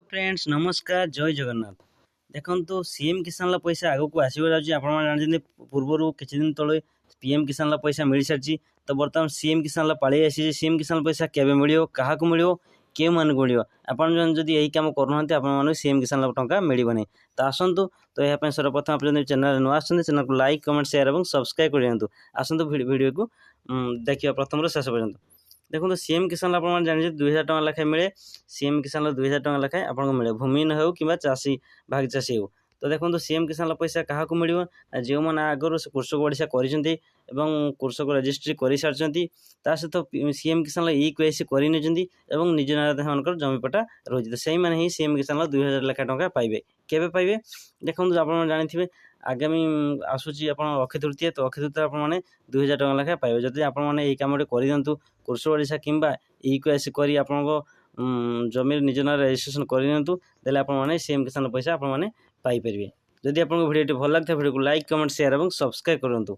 Friends नमस्कार जय जगन्नाथ। देखो सीएम किसान पैसा आग को आसो जानी पूर्वर किसी दिन तले पीएम किसान पैसा मिल सारी। तो बर्तमान सीएम किसान पाली आसी सीएम किसान पैसा केवे मिल क्या मिल क्यों मान मिल आपड़ी यही कम करूँ सीएम किसान टंका मिलनी। तो आसतु तो यहाँ सर्वप्रथम आप चैनल नुआ चैनल को लाइक कमेंट शेयर और सब्सक्राइब कर आसतु वीडियो को देखिए प्रथम शेष पर्यंत। देखो सीएम किसान आप जानी 2000 टका लेखाएं मिले। सीएम किसान 2000 टका लेखाएं आपको मिले भूमिहीन हो कि चाषी भाग चाषी हो। तो देखो सीएम किसान पैसा क्या मिल जो मैंने आगर कृषक ओडिशा कर कृषक रजिस्ट्री कर सारी सहित सीएम किसान EKYC कर निज नाम जमीपटा रही तो से ही सीएम किसान 2000 लेखा टका पाइबे केवे पाइबे। देखो आप जानी आगामी आसूची अक्षय तृतीया तो अक्षय तृतीया आपने 2000 टका लेखा पाइबे जदि आपने कम कर कृषक ओडिशा कि EKYC कर जमी निज ना रेजिस्ट्रेशन करदे आपने सीएम किसान पैसा आपने पाइपर। जदि आपको वीडियो भल लगता है वीडियो को लाइक कमेंट शेयर और सब्सक्राइब करूँ।